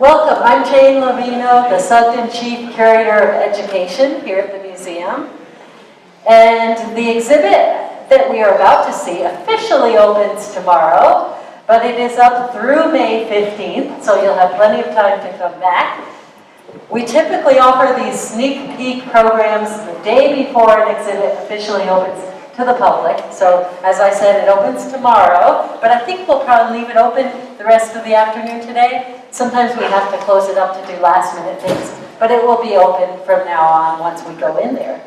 Welcome, I'm Jane Lovino, the Sugden Chief Curator of Education here at the museum. And the exhibit that we are about to see officially opens tomorrow, but it is up through May 15th, so you'll have plenty of time to come back. We typically offer these sneak peek programs the day before an exhibit officially opens to the public. So, as I said, it opens tomorrow, but I think we'll probably leave it open the rest of the afternoon today. Sometimes we have to close it up to do last-minute things, but it will be open from now on once we go in there.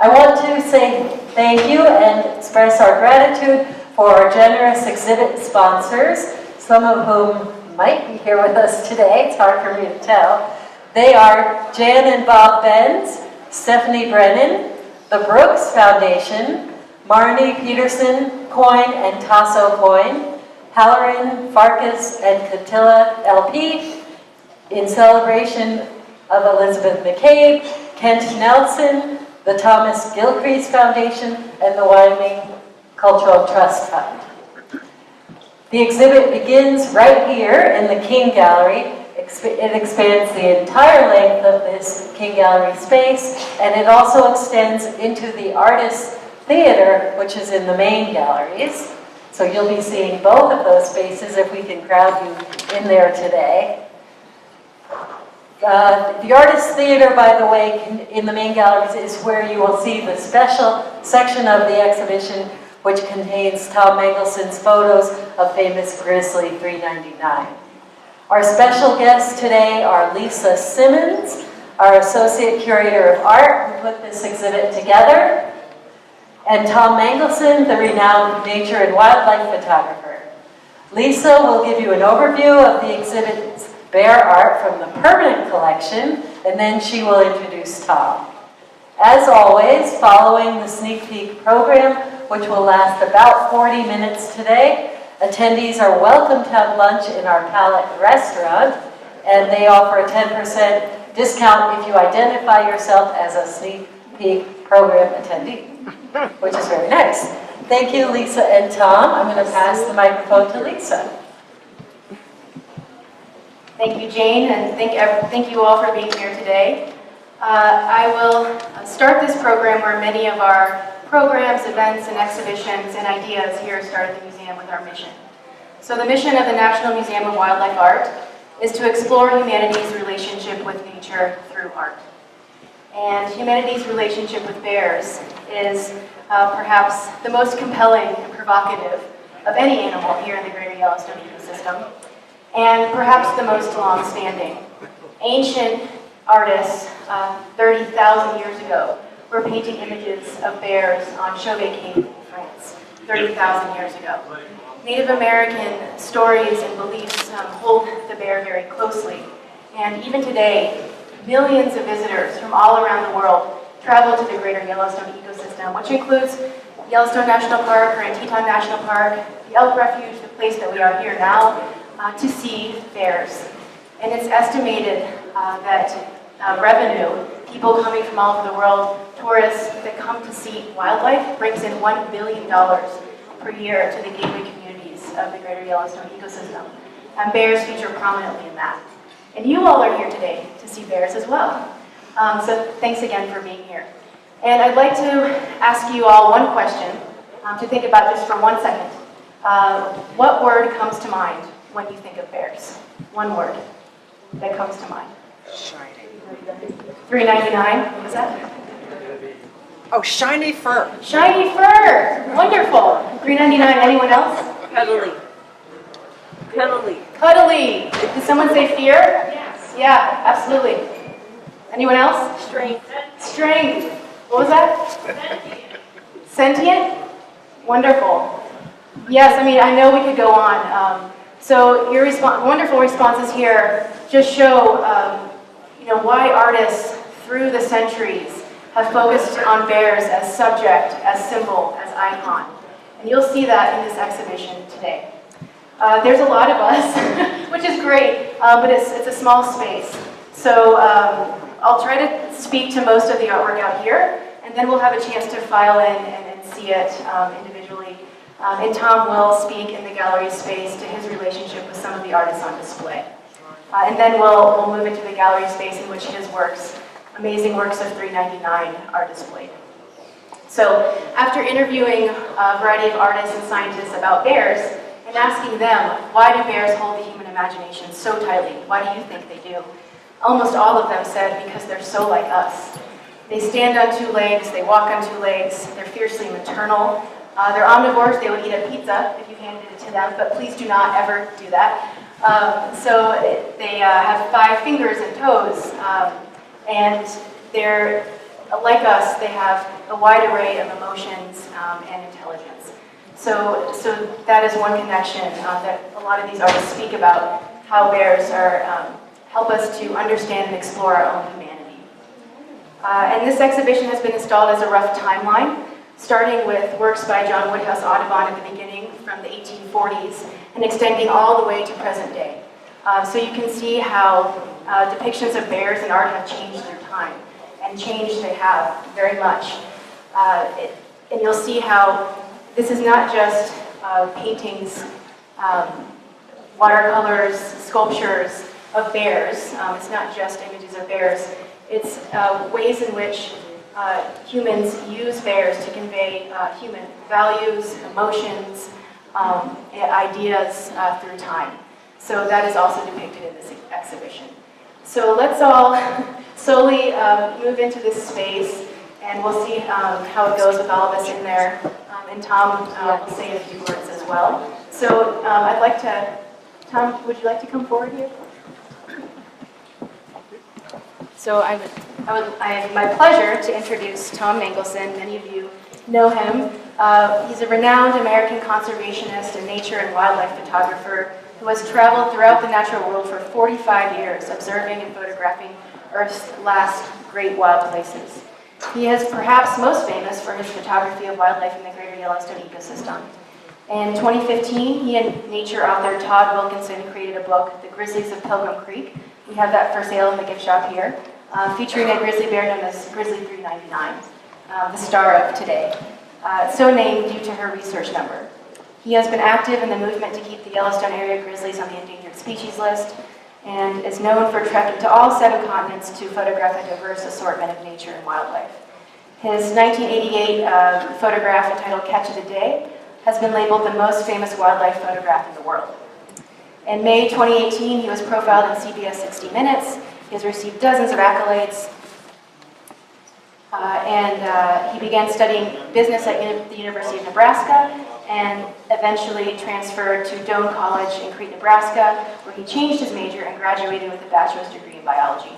I want to say thank you and express our gratitude for our generous exhibit sponsors, some of whom might be here with us today. It's hard for me to tell. They are Jan and Bob Benz, Stephanie Brennan, the Brooks Foundation, Marnie Peterson Coin and Tasso Coin, Halloran, Farkas, and Catilla LP, in celebration of Elizabeth McCabe, Kent Nelson, the Thomas Gilcrease Foundation, and the Wyoming Cultural Trust Fund. The exhibit begins right here in the King Gallery. It expands the entire length of this King Gallery space, and it also extends into the Artists Theater, which is in the main galleries. So you'll be seeing both of those spaces if we can crowd you in there today. The Artists Theater, by the way, in the main galleries is where you will see the special section of the exhibition which contains Tom Mangelson's photos of famous Grizzly 399. Our special guests today are Lisa Simmons, our Associate Curator of Art, who put this exhibit together, and Tom Mangelson, the renowned nature and wildlife photographer. Lisa will give you an overview of the exhibit's bear art from the permanent collection, and then she will introduce Tom. As always, following the sneak peek program, which will last about 40 minutes today, attendees are welcome to have lunch in our Palette restaurant, and they offer a 10% discount if you identify yourself as a sneak peek program attendee, which is very nice. Thank you, Lisa and Tom. I'm going to pass the microphone to Lisa. Thank you, Jane, and thank you all for being here today. I will start this program where many of our programs, events, and exhibitions and ideas here start at the museum with our mission. So the mission of the National Museum of Wildlife Art is to explore humanity's relationship with nature through art. And humanity's relationship with bears is perhaps the most compelling and provocative of any animal here in the Greater Yellowstone ecosystem, and perhaps the most long-standing. Ancient artists 30,000 years ago were painting images of bears on Chauvet Cape in France 30,000 years ago. Native American stories and beliefs hold the bear very closely, and even today, millions of visitors from all around the world travel to the Greater Yellowstone ecosystem, which includes Yellowstone National Park or Teton National Park, the Elk Refuge, the place that we are here now, to see bears. And it's estimated that revenue, people coming from all over the world, tourists that come to see wildlife, brings in $1 billion per year to the gateway communities of the Greater Yellowstone ecosystem. And bears feature prominently in that. And you all are here today to see bears as well. So thanks again for being here. And I'd like to ask you all one question to think about just for 1 second. What word comes to mind when you think of bears? One word that comes to mind. Shiny. $3.99, what was that? Oh, shiny fur. Shiny fur, wonderful. $3.99, anyone else? Cuddly. Cuddly. Cuddly. Did someone say fear? Yes. Yeah, absolutely. Anyone else? Strength. Strength. What was that? Sentient. Wonderful. Yes, I mean, I know we could go on. So your wonderful responses here just show why artists through the centuries have focused on bears as subject, as symbol, as icon. And you'll see that in this exhibition today. There's a lot of us, which is great, but it's a small space. So I'll try to speak to most of the artwork out here, and then we'll have a chance to file in and see it individually. And Tom will speak in the gallery space to his relationship with some of the artists on display. And then we'll move into the gallery space in which his works, amazing works of $3.99, are displayed. So after interviewing a variety of artists and scientists about bears and asking them, why do bears hold the human imagination so tightly? Why do you think they do? Almost all of them said, because they're so like us. They stand on two legs, they walk on two legs, they're fiercely maternal. They're omnivores, they would eat a pizza if you handed it to them, but please do not ever do that. They have 5 fingers and toes, and they're like us, they have a wide array of emotions and intelligence. So that is one connection that a lot of these artists speak about, how bears help us to understand and explore our own humanity. And this exhibition has been installed as a rough timeline, starting with works by John Woodhouse Audubon at the beginning from the 1840s and extending all the way to present day. So you can see how depictions of bears in art have changed through time, and changed they have very much. And you'll see how this is not just paintings, watercolors, sculptures of bears. It's not just images of bears. It's ways in which humans use bears to convey human values, emotions, ideas through time. So that is also depicted in this exhibition. So let's all slowly move into this space, and we'll see how it goes with all of us in there. And Tom will say a few words as well. So I'd like to, Tom, would you like to come forward here? So I have my pleasure to introduce Tom Mangelson. Many of you know him. He's a renowned American conservationist and nature and wildlife photographer who has traveled throughout the natural world for 45 years, observing and photographing Earth's last great wild places. He is perhaps most famous for his photography of wildlife in the greater Yellowstone ecosystem. In 2015, he and nature author Todd Wilkinson created a book, The Grizzlies of Pilgrim Creek. We have that for sale in the gift shop here, featuring a grizzly bear known as Grizzly 399, the star of today, so named due to her research number. He has been active in the movement to keep the Yellowstone area grizzlies on the endangered species list, and is known for trekking to all 7 continents to photograph a diverse assortment of nature and wildlife. His 1988 photograph entitled Catch of the Day has been labeled the most famous wildlife photograph in the world. In May 2018, he was profiled in CBS 60 Minutes. He has received dozens of accolades, and he began studying business at the University of Nebraska, and eventually transferred to Doane College in Crete, Nebraska, where he changed his major and graduated with a bachelor's degree in biology.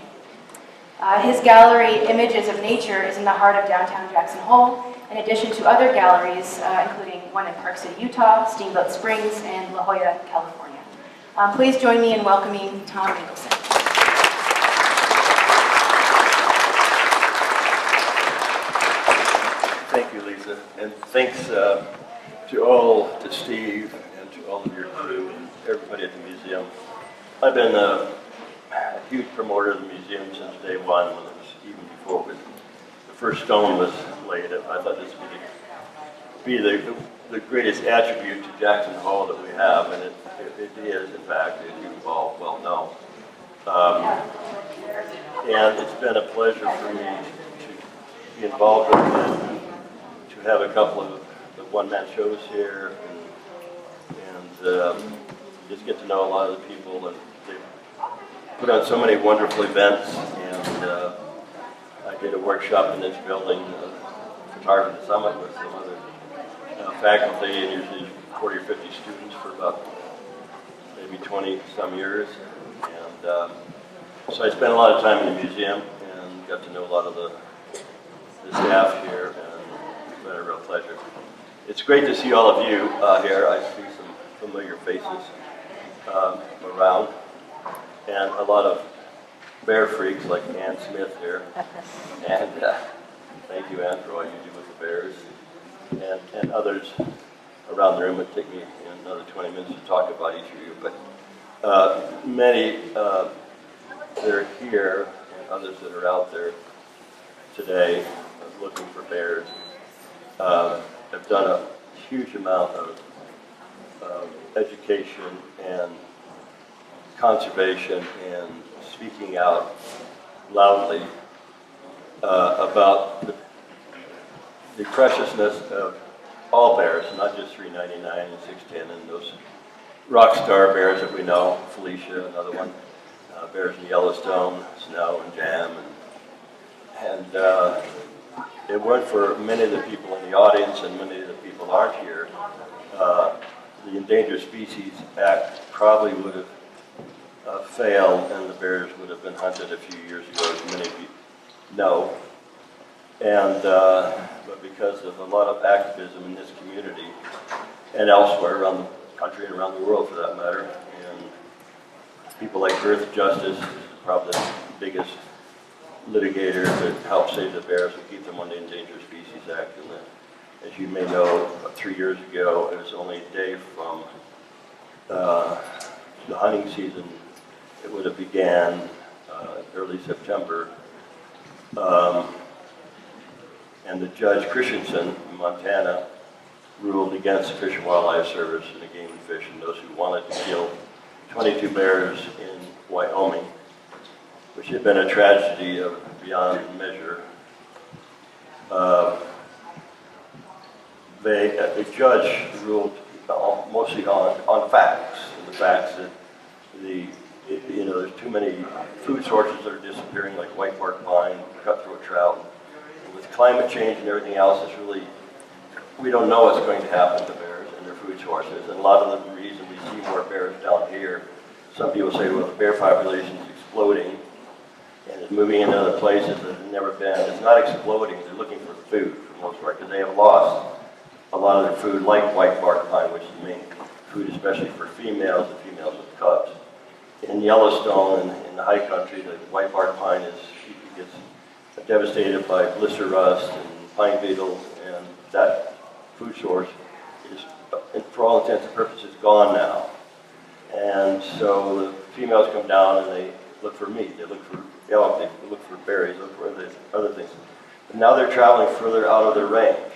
His gallery, Images of Nature, is in the heart of downtown Jackson Hole, in addition to other galleries, including one in Park City, Utah, Steamboat Springs, and La Jolla, California. Please join me in welcoming Tom Mangelson. Thank you, Lisa, and thanks to Steve, and to all of your crew, and everybody at the museum. I've been a huge promoter of the museum since day one, when it was, even before the first stone was laid. I thought this would be the greatest attribute to Jackson Hole that we have, and it is, in fact, as you've all well known. And it's been a pleasure for me to be involved with it, to have a couple of the one-man shows here, and just get to know a lot of the people, and they've put on so many wonderful events, and I did a workshop in this building, Photography Summit, with some other faculty, and usually 40 or 50 students for about maybe 20 some years, and so I spent a lot of time in the museum and got to know a lot of the staff here, and it's been a real pleasure. It's great to see all of you here. I see some familiar faces around, and a lot of bear freaks like Ann Smith here, and thank you, Ann, for all you do with the bears, and others around the room. It'd take me another 20 minutes to talk about each of you, but many that are here and others that are out there today looking for bears have done a huge amount of education and conservation and speaking out loudly about the preciousness of all bears, not just 399 and 610 and those rock star bears that we know, Felicia, another one, bears in Yellowstone, Snow and Jam, and it weren't for many of the people in the audience, and many of the people aren't here, the Endangered Species Act probably would have failed, and the bears would have been hunted a few years ago, as many of you know. And but because of a lot of activism in this community and elsewhere around the country and around the world, for that matter, and people like Earth Justice is probably the biggest litigator to help save the bears and keep them on the Endangered Species Act. And as you may know, 3 years ago, it was only a day from the hunting season. It would have began early September. And the Judge Christensen in Montana ruled against the Fish and Wildlife Service and the Game and Fish and those who wanted to kill 22 bears in Wyoming, which had been a tragedy of beyond measure. The judge ruled mostly on facts, and the facts that there's too many food sources that are disappearing, like white bark pine, cutthroat trout. And with climate change and everything else, we don't know what's going to happen to bears and their food sources. And a lot of the reason we see more bears down here, some people say, well, the bear population is exploding and it's moving into other places that have never been. It's not exploding, they're looking for food for the most part, because they have lost a lot of their food, like white bark pine, which is the main food, especially for females and females with cubs. In Yellowstone and in the high country, the white bark pine gets devastated by blister rust and pine beetles, and that food source is, for all intents and purposes, gone now. And so the females come down and they look for meat, they look for elk, they look for berries, look for other things. But now they're traveling further out of their range.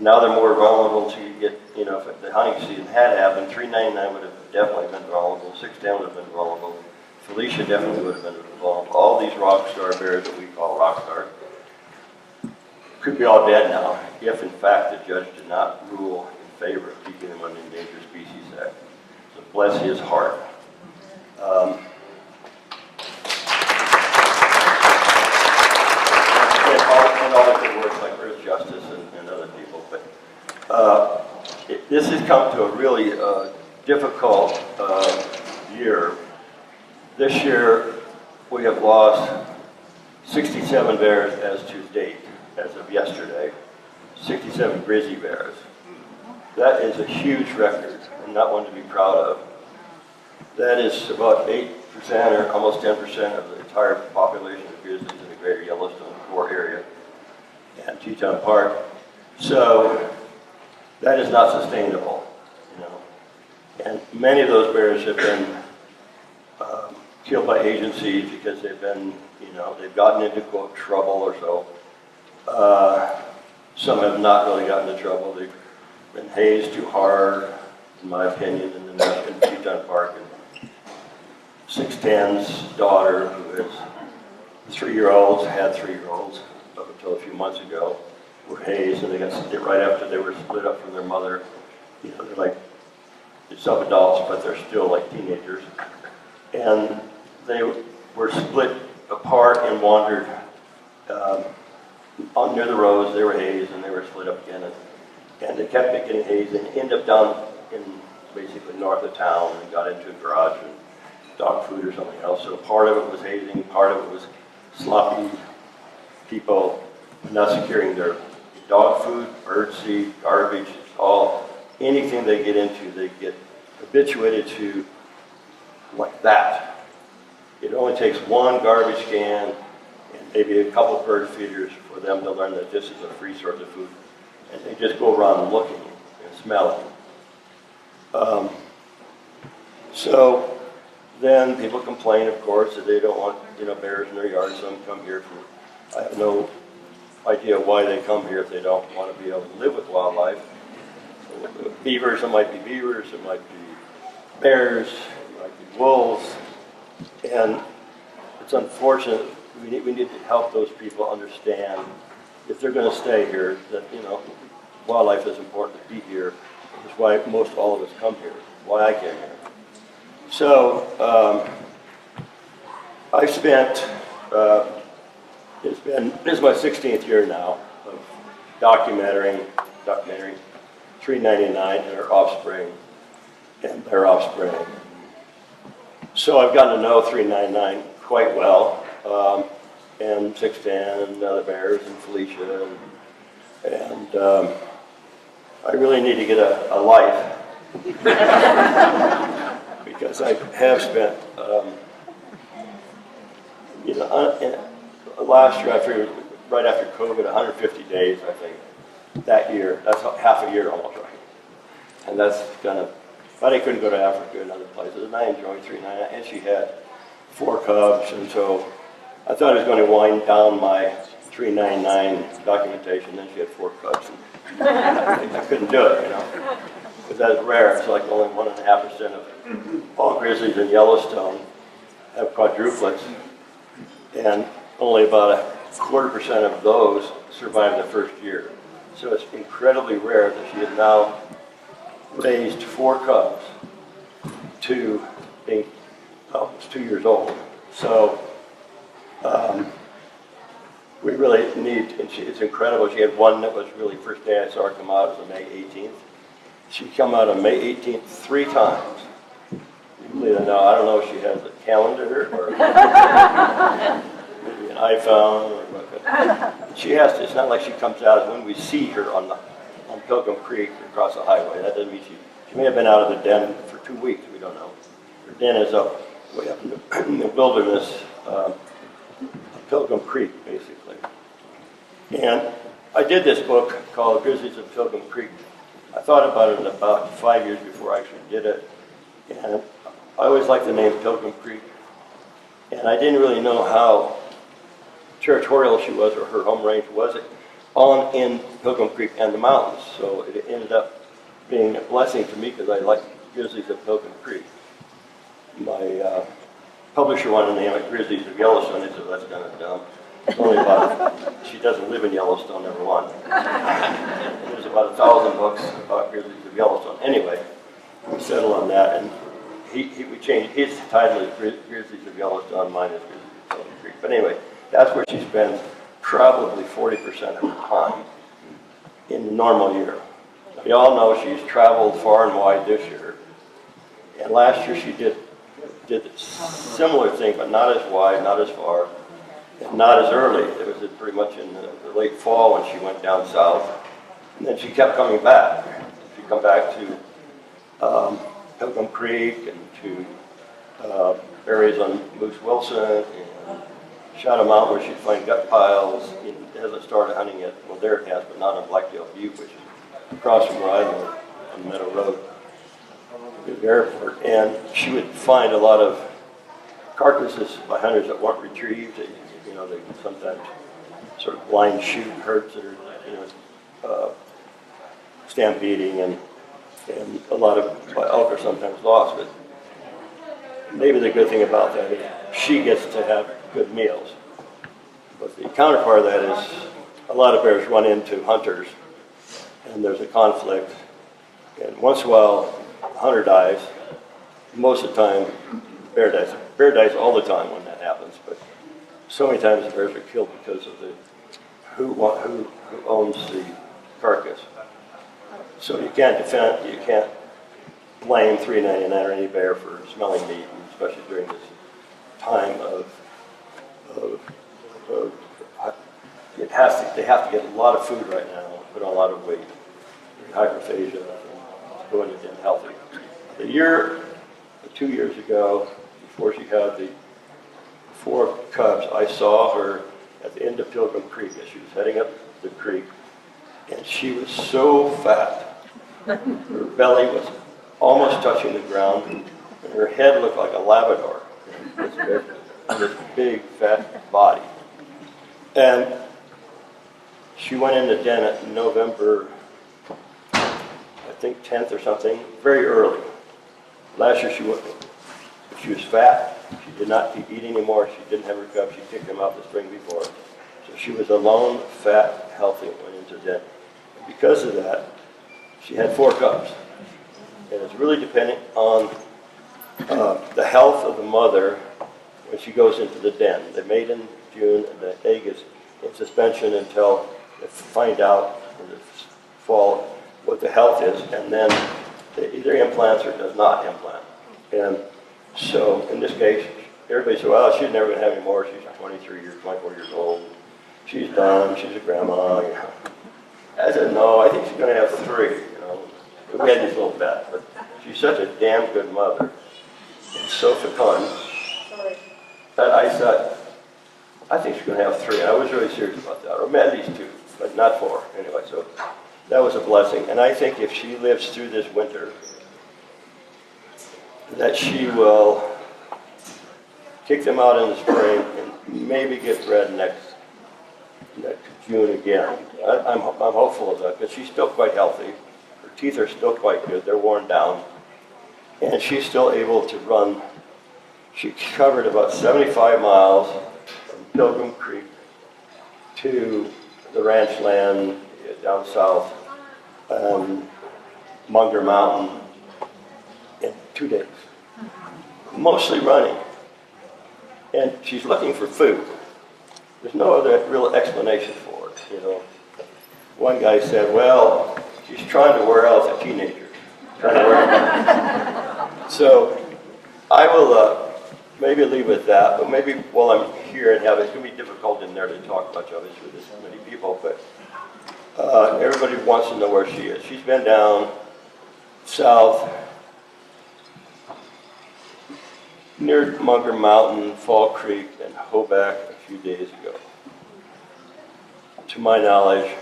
Now they're more vulnerable to get, if the hunting season had happened, 399 would have definitely been vulnerable, 610 would have been vulnerable, Felicia definitely would have been vulnerable. All these rock star bears that we call rock stars could be all dead now, if in fact the judge did not rule in favor of keeping them on the Endangered Species Act. So bless his heart. And all the good work like Earth Justice and other people. But this has come to a really difficult year. This year we have lost 67 bears as to date, as of yesterday, 67 grizzly bears. That is a huge record and not one to be proud of. That is about 8% or almost 10% of the entire population of grizzlies in the greater Yellowstone core area and Teton Park. So that is not sustainable, And many of those bears have been killed by agencies because they've been, they've gotten into, quote, trouble or so. Some have not really gotten into trouble. They've been hazed too hard, in my opinion, in Teton Park. And 610's daughter, who has 3-year-olds, had 3-year-olds up until a few months ago, were hazed, and they got right after they were split up from their mother. They're like sub-adults, but they're still like teenagers. And they were split apart and wandered near the roads. They were hazed, and they were split up again. And they kept getting hazed and ended up down in basically north of town and got into a garage and dog food or something else. So part of it was hazing, part of it was sloppy people not securing their dog food, bird seed, garbage, anything they get into, they get habituated to like that. It only takes one garbage can and maybe a couple of bird feeders for them to learn that this is a free source of food. And they just go around looking and smelling. So then people complain, of course, that they don't want bears in their yard. Some come here for, I have no idea why they come here if they don't want to be able to live with wildlife. Beavers, it might be beavers, it might be bears, it might be wolves, And it's unfortunate, we need to help those people understand if they're going to stay here, that, wildlife is important to be here. That's why most all of us come here, why I came here. So, I spent, this is my 16th year now of documenting 399 and her offspring and their offspring. So I've gotten to know 399 quite well, and 610 and other bears and Felicia, and I really need to get a life because I have spent, last year I figured right after COVID, 150 days I think that year. That's half a year almost, right? And that's kind of. But I couldn't go to Africa and other places, and I enjoyed 399. And she had 4 cubs, and so I thought I was going to wind down my 399 documentation. Then she had 4 cubs, and I couldn't do it, because that's rare. It's like only 1.5% of all grizzlies in Yellowstone have quadruplets, and only about 1/4% of those survive the first year. So it's incredibly rare that she has now raised 4 cubs to being almost 2 years old. So we really need, and it's incredible. She had one that was really, first day I saw her come out was on May 18th. She come out on May 18th 3 times. You believe it? Now, I don't know if she has a calendar or maybe an iPhone or what. She has to, it's not like she comes out when we see her on Pilgrim Creek across the highway. That doesn't mean she may have been out of the den for 2 weeks, we don't know. Her den is up way up in the wilderness, Pilgrim Creek, basically. And I did this book called Grizzlies of Pilgrim Creek. I thought about it about 5 years before I actually did it. And I always liked the name Pilgrim Creek. And I didn't really know how territorial she was or her home range was in Pilgrim Creek and the mountains. So it ended up being a blessing to me because I like Grizzlies of Pilgrim Creek. My publisher wanted to name it Grizzlies of Yellowstone. He said, that's kind of dumb. It's only about, she doesn't live in Yellowstone, number one. There's about 1,000 books about Grizzlies of Yellowstone. Anyway, we settled on that, and we changed, his title is Grizzlies of Yellowstone, mine is Grizzlies of Pilgrim Creek. But anyway, that's where she spends probably 40% of her time in the normal year. Now, you all know she's traveled far and wide this year. And last year she did a similar thing, but not as wide, not as far, and not as early. It was pretty much in the late fall when she went down south. And then she kept coming back. She'd come back to Pilgrim Creek and to areas on Moose Wilson and Shadow Mountain where she'd find gut piles. It hasn't started hunting yet. Well, there it has, but not on Blacktail Butte, which is across from where I live on Meadow Road, the airport. And she would find a lot of carcasses by hunters that weren't retrieved. They sometimes sort of blind shoot herds that are, stampeding, and a lot of elk are sometimes lost. But maybe the good thing about that is she gets to have good meals. But the counterpart of that is a lot of bears run into hunters, and there's a conflict. And once in a while, a hunter dies. Most of the time, bear dies. Bear dies all the time when that happens. But so many times the bears are killed because of who owns the carcass. So you can't blame 399 or any bear for smelling meat, especially during this time they have to get a lot of food right now, put on a lot of weight, hyperphagia, going into unhealthy. A year, 2 years ago, before she had the 4 cubs, I saw her at the end of Pilgrim Creek as she was heading up the creek, and she was so fat. Her belly was almost touching the ground, and her head looked like a Labrador, this big fat body. And she went in the den at November, I think 10th or something, very early. Last year she was fat, She did not eat anymore. She didn't have her cubs. She kicked them out the spring before. So she was alone, fat, healthy, went into den. And because of that, she had 4 cubs. And it's really dependent on the health of the mother when she goes into the den. They mate in June, and the egg is in suspension until they find out in the fall what the health is, and then it either implants or does not implant. And so in this case, everybody said, well, she's never going to have any more. She's 24 years old. She's done. She's a grandma. You know. I said, no, I think she's going to have 3. You know. We had this little bet, but she's such a damn good mother and so fecund that I said, I think she's going to have 3. And I was really serious about that, or at least 2, but not 4. Anyway, so that was a blessing. And I think if she lives through this winter, that she will kick them out in the spring and maybe get bred next June again. I'm hopeful of that because she's still quite healthy. Her teeth are still quite good. They're worn down. And she's still able to run. She covered about 75 miles from Pilgrim Creek to the ranch land down south, Munger Mountain, in 2 days. Mostly running. And she's looking for food. There's no other real explanation for it, you know. One guy said, well, she's trying to wear out as a teenager. Trying to wear out. So I will maybe leave with that, but maybe while I'm here and it's going to be difficult in there to talk much of it with this many people, but everybody wants to know where she is. She's been down south near Munger Mountain, Fall Creek, and Hoback a few days ago, to my knowledge.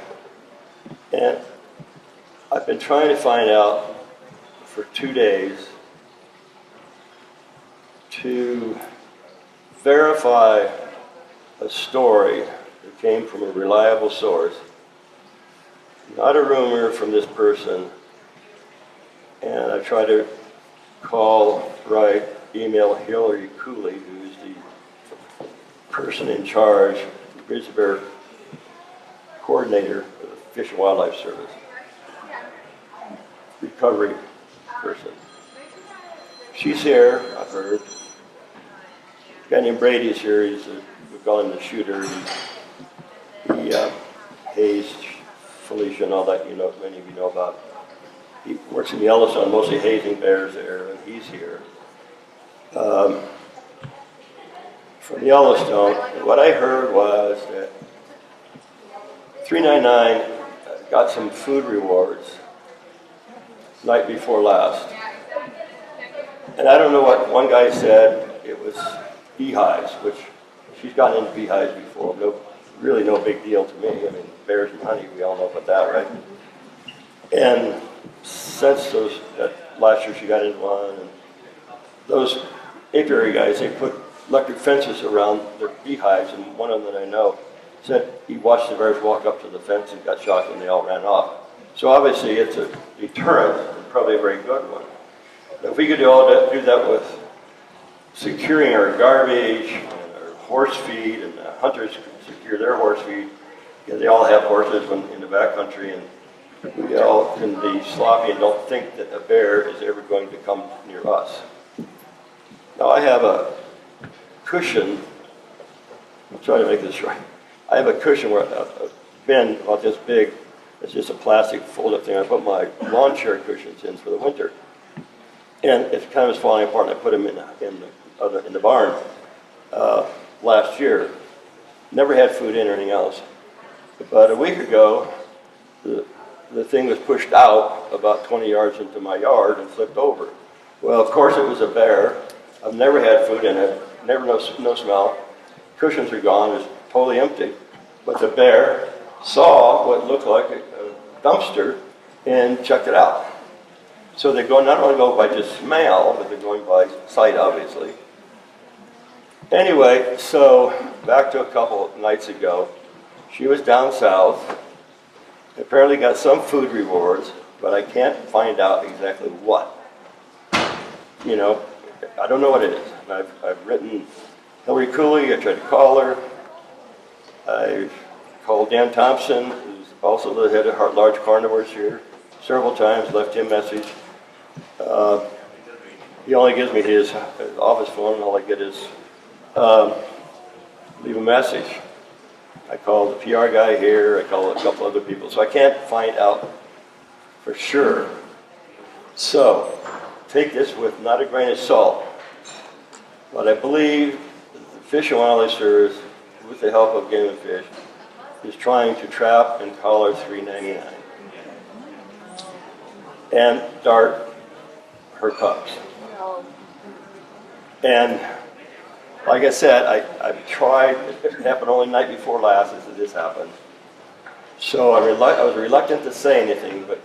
And I've been trying to find out for 2 days to verify a story that came from a reliable source, not a rumor from this person. And I try to call, write, email Hillary Cooley, who's the person in charge, the grizzly bear coordinator for the Fish and Wildlife Service, recovery person. She's here, I've heard. A guy named Brady's here. We call him the shooter. He hazed Felicia and all that, you know, many of you know about. He works in Yellowstone, mostly hazing bears there, and he's here. From Yellowstone, what I heard was that 399 got some food rewards night before last. And I don't know what one guy said, it was beehives, which she's gotten into beehives before. Really no big deal to me. I mean, bears and honey, we all know about that, right? And since that last year she got into one, and those apiary guys, they put electric fences around their beehives, and one of them that I know said he watched the bears walk up to the fence and got shocked and they all ran off. So obviously it's a deterrent, and probably a very good one. Now, if we could do that with securing our garbage and our horse feed, and the hunters could secure their horse feed, because they all have horses in the backcountry, and we all can be sloppy and don't think that a bear is ever going to come near us. Now I have a cushion, I'll try to make this right. I have a cushion where a bin about this big, it's just a plastic fold-up thing. I put my lawn chair cushions in for the winter. And it kind of was falling apart, and I put them in the barn last year. Never had food in or anything else. But a week ago, the thing was pushed out about 20 yards into my yard and flipped over. Well, of course it was a bear. I've never had food in it, no smell. Cushions are gone, it's totally empty. But the bear saw what looked like a dumpster and checked it out. So they not only go by just smell, but they're going by sight, obviously. Anyway, so back to a couple of nights ago, she was down south, apparently got some food rewards, but I can't find out exactly what. You know, I don't know what it is. And I've written Hillary Cooley, I tried to call her. I've called Dan Thompson, who's also the head of large carnivores here, several times, left him a message. He only gives me his office phone, and all I get is leave a message. I called the PR guy here, I called a couple other people, so I can't find out for sure. So, take this with not a grain of salt. But I believe that the Fish and Wildlife Service, with the help of Game and Fish, is trying to trap and collar 399 and dart her cubs. And like I said, I've tried, it happened only night before last as this happened. So I was reluctant to say anything, but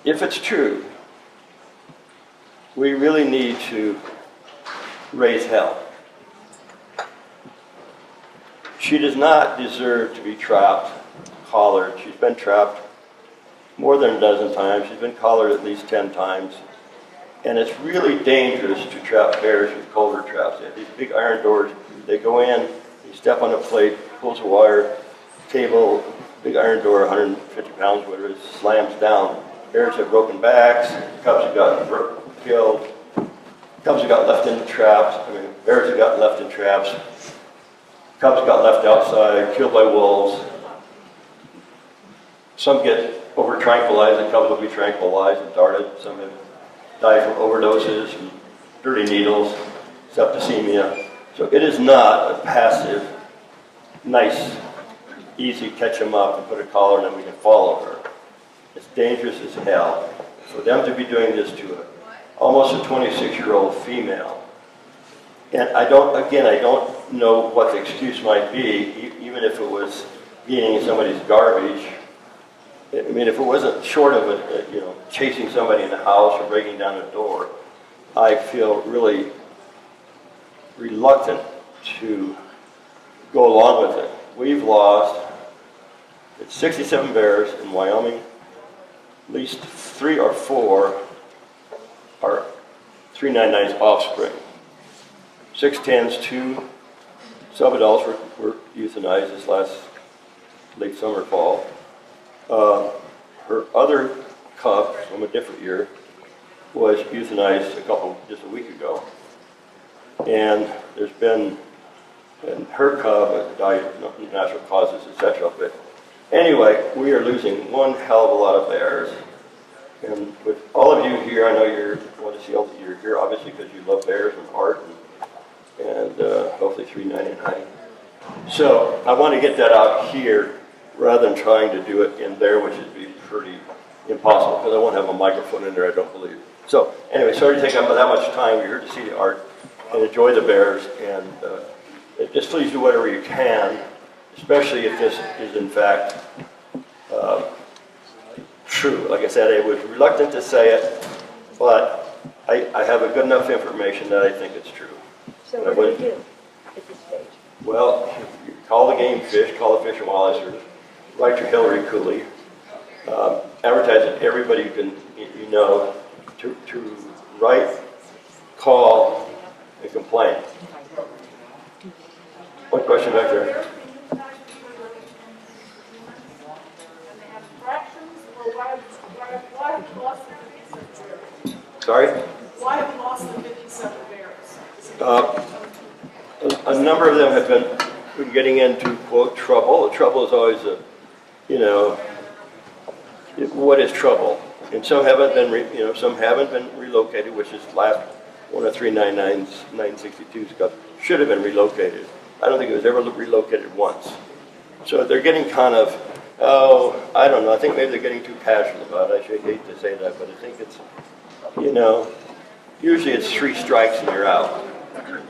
if it's true, we really need to raise hell. She does not deserve to be trapped, collared. She's been trapped more than a dozen times. She's been collared at least 10 times. And it's really dangerous to trap bears with colder traps. They have these big iron doors. They go in, you step on a plate, pulls a wire, table, big iron door, 150 pounds, whatever it is, slams down. Bears have broken backs, cubs have gotten killed, cubs have got left in traps, bears have gotten left in traps, cubs got left outside, killed by wolves. Some get over-tranquilized, the cubs will be tranquilized and darted. Some have died from overdoses, and dirty needles, septicemia. So it is not a passive, nice, easy catch them up and put a collar on them, we can follow her. It's dangerous as hell. For them to be doing this to almost a 26-year-old female. And I don't know what the excuse might be, even if it was eating somebody's garbage. I mean, if it wasn't short of chasing somebody in the house or breaking down a door, I feel really reluctant to go along with it. We've lost 67 bears in Wyoming. At least 3 or 4 are 399's offspring. 610s, 2 sub-adults were euthanized this last late summer, fall. Her other cub from a different year was euthanized just a week ago. And there's been, and her cub died of natural causes, etc. But anyway, we are losing one hell of a lot of bears. And with all of you here, I know you want to see all that you're here, obviously, because you love bears and art and hopefully 399. So I want to get that out here rather than trying to do it in there, which would be pretty impossible because I won't have a microphone in there, I don't believe. So anyway, sorry to take up that much time. You're here to see the art and enjoy the bears, and just please do whatever you can, especially if this is in fact true. Like I said, I was reluctant to say it, but I have a good enough information that I think it's true. So what do you do at this stage? Well, you call the game fish, call the Fish and Wildlife Service, write your Hillary Cooley, advertise it to everybody you know to write, call, and complain. One question back there. Sorry? Why have you lost the 57 bears? A number of them have been getting into, quote, trouble. The trouble is always what is trouble? And some haven't been relocated, which is last one of 399's 962's should have been relocated. I don't think it was ever relocated once. So they're getting kind of, I don't know, I think maybe they're getting too passionate about it. I should hate to say that, but I think it's, usually it's 3 strikes and you're out.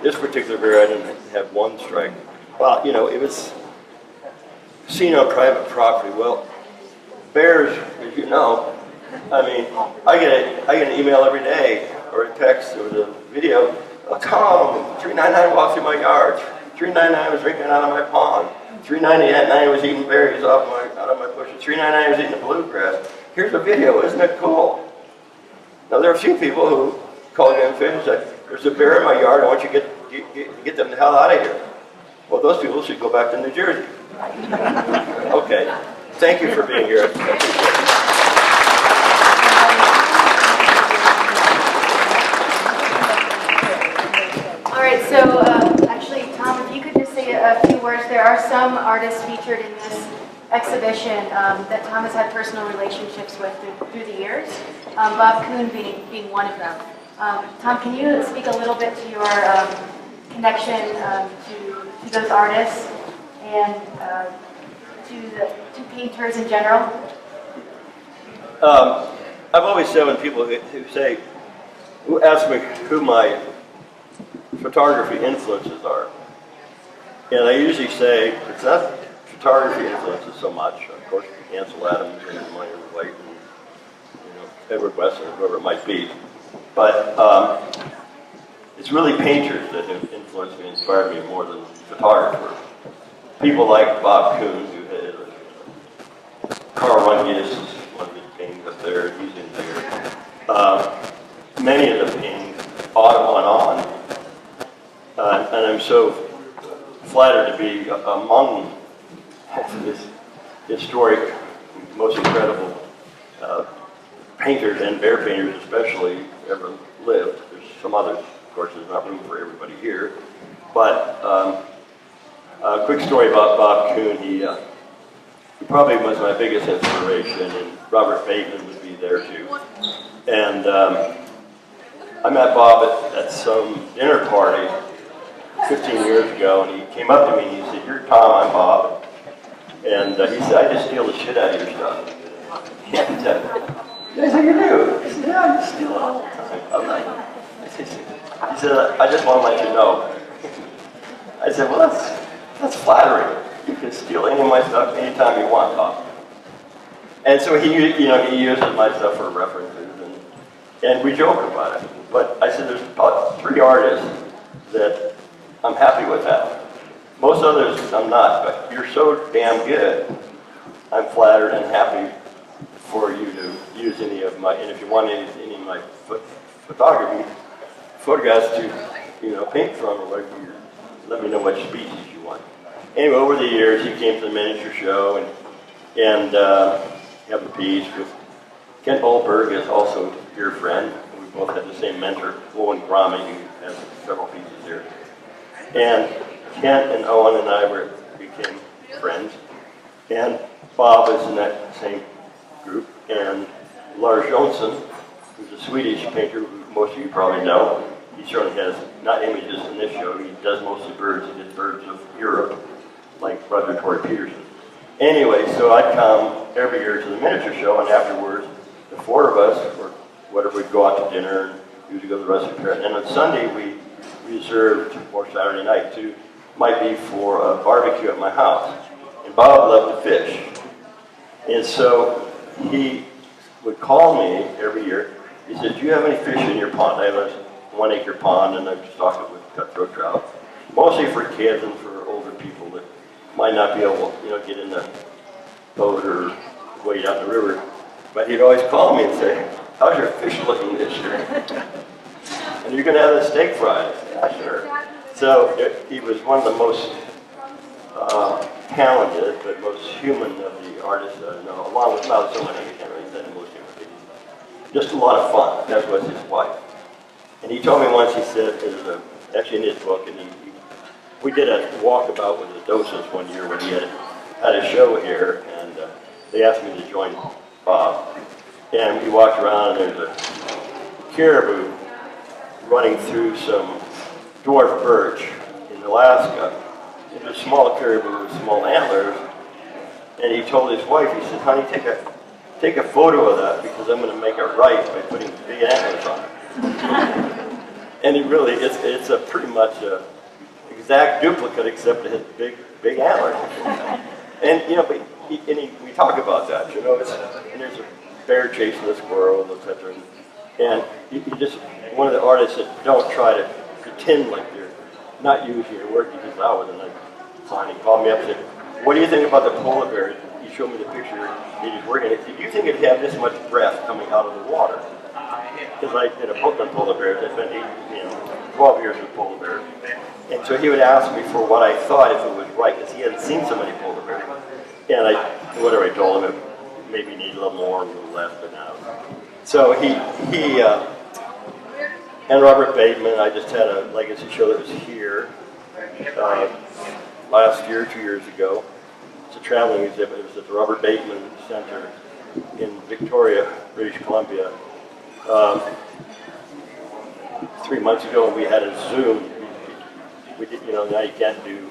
This particular bear, I didn't have 1 strike. Well, it was seen on private property. Well, bears, as you know, I get an email every day, or a text, or a video. Oh, Tom, 399 walked through my yard. 399 was drinking out of my pond. 399 was eating berries out of my bushes. 399 was eating the bluegrass. Here's a video, isn't it cool? Now, there are a few people who called me and said, there's a bear in my yard, I want you to get them the hell out of here. Well, those people should go back to New Jersey. Okay, thank you for being here. All right, so actually, Tom, if you could just say a few words. There are some artists featured in this exhibition that Tom has had personal relationships with through the years, Bob Kuhn being one of them. Tom, can you speak a little bit to your connection to those artists and to painters in general? I've always said when people who ask me who my photography influences are, and I usually say it's not photography influences so much. Of course, Ansel Adams and Minor White and Edward Weston or whoever it might be, but it's really painters that have influenced me, inspired me more than photographers. People like Bob Kuhn, who had Carl Rungius is one of his paintings up there, he's in there. Many of the paintings, Autumn went on, and I'm so flattered to be among this historic, most incredible painters and bear painters especially ever lived. There's some others, of course, there's not room for everybody here. But a quick story about Bob Kuhn. He probably was my biggest inspiration, and Robert Bateman would be there too. And I met Bob at some dinner party 15 years ago, and he came up to me and he said, "You're Tom, I'm Bob." And he said, "I just steal the shit out of your stuff." And I said, "You do?" He said, "Yeah, I just steal it all the time." I'm like, he said, "I just want to let you know." I said, "Well, that's flattering. You can steal any of my stuff anytime you want, Tom." And so he uses my stuff for references, and we joke about it. But I said, there's about 3 artists that I'm happy with that. Most others I'm not, but you're so damn good. I'm flattered and happy for you to use any of my, and if you want any of my photographs to, paint from, or whatever, let me know what species you want. Anyway, over the years, he came to the miniature show and have a piece with Kent Olberg is also your friend. We both had the same mentor, Owen Grommy, who has several pieces here. And Kent and Owen and I became friends. And Bob is in that same group. And Lars Jonsson, who's a Swedish painter who most of you probably know. He certainly has, not images in this show, he does mostly birds. He did birds of Europe, like Brother Torrey Peterson. Anyway, so I'd come every year to the miniature show, and afterwards, the 4 of us, or whatever, we'd go out to dinner, and usually go to the restaurant. And on Sunday, we reserved, or Saturday night too, might be for a barbecue at my house. And Bob loved to fish. And so he would call me every year. He said, "Do you have any fish in your pond?" I have a 1-acre pond, and I stock it with cutthroat trout, mostly for kids and for older people that might not be able to, get in the boat or wade out in the river. But he'd always call me and say, "How's your fish looking this year? And you're going to have the steak fried?" I said, "Yeah, sure." So he was one of the most talented, but most human of the artists that I know, along with not so many, I can't really say the most human. Just a lot of fun. That was his wife. And he told me once, he said, actually in his book, and we did a walkabout with the Doses one year when he had a show here, and they asked me to join Bob. And we walked around, and there's a caribou running through some dwarf birch in Alaska. It was a small caribou with small antlers. And he told his wife, he said, "Honey, take a photo of that, because I'm going to make it right by putting big antlers on it." And it's a pretty much a exact duplicate, except it has big antlers. And we talk about that, and there's a bear chasing a squirrel, etc. And you just, one of the artists that don't try to pretend like they're not using your work, you just allow it. And finally called me up and said, "What do you think about the polar bear?" He showed me the picture he was working. He said, "Do you think it'd have this much breath coming out of the water?" because I did a book on polar bears. I spent 12 years with polar bears. And so he would ask me for what I thought if it was right, because he hadn't seen so many polar bears. And whatever I told him, it maybe needed a little more, a little less, but now. So he and Robert Bateman, I just had a legacy show that was here last year, 2 years ago. It's a traveling exhibit. It was at the Robert Bateman Center in Victoria, British Columbia. 3 months ago, and we had a Zoom. We did, now you can't do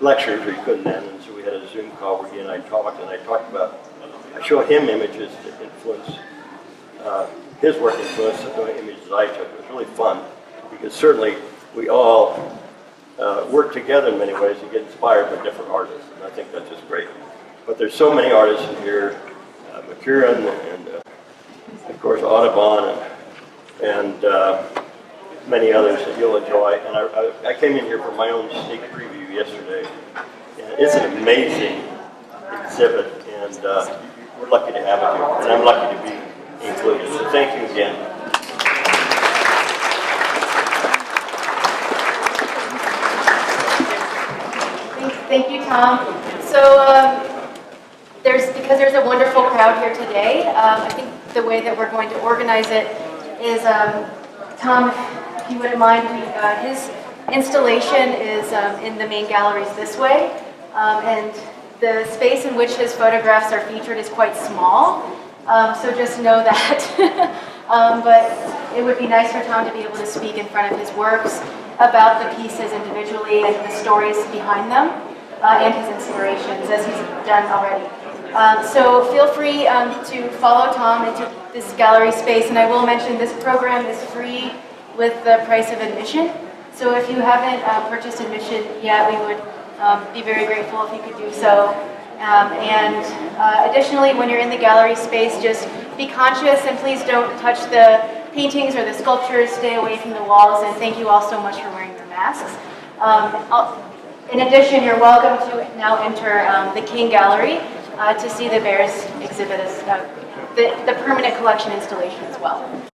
lectures, or you couldn't then, and so we had a Zoom call where he and I talked about, I showed him images that influenced, his work influenced the images I took. It was really fun, because certainly we all work together in many ways and get inspired by different artists, and I think that's just great. But there's so many artists in here, McCurran and of course Audubon and many others that you'll enjoy. And I came in here for my own sneak preview yesterday. And it's an amazing exhibit, and we're lucky to have it here, and I'm lucky to be included. So thank you again. Thank you, Tom. So because there's a wonderful crowd here today, I think the way that we're going to organize it is, Tom, if you wouldn't mind, his installation is in the main galleries this way, and the space in which his photographs are featured is quite small, so just know that. But it would be nice for Tom to be able to speak in front of his works about the pieces individually and the stories behind them, and his inspirations, as he's done already. So feel free to follow Tom into this gallery space, and I will mention this program is free with the price of admission. So if you haven't purchased admission yet, we would be very grateful if you could do so. Additionally, when you're in the gallery space, just be conscious and please don't touch the paintings or the sculptures. Stay away from the walls, and thank you all so much for wearing your masks. In addition, you're welcome to now enter the King Gallery to see the Bears exhibit, the permanent collection installation as well.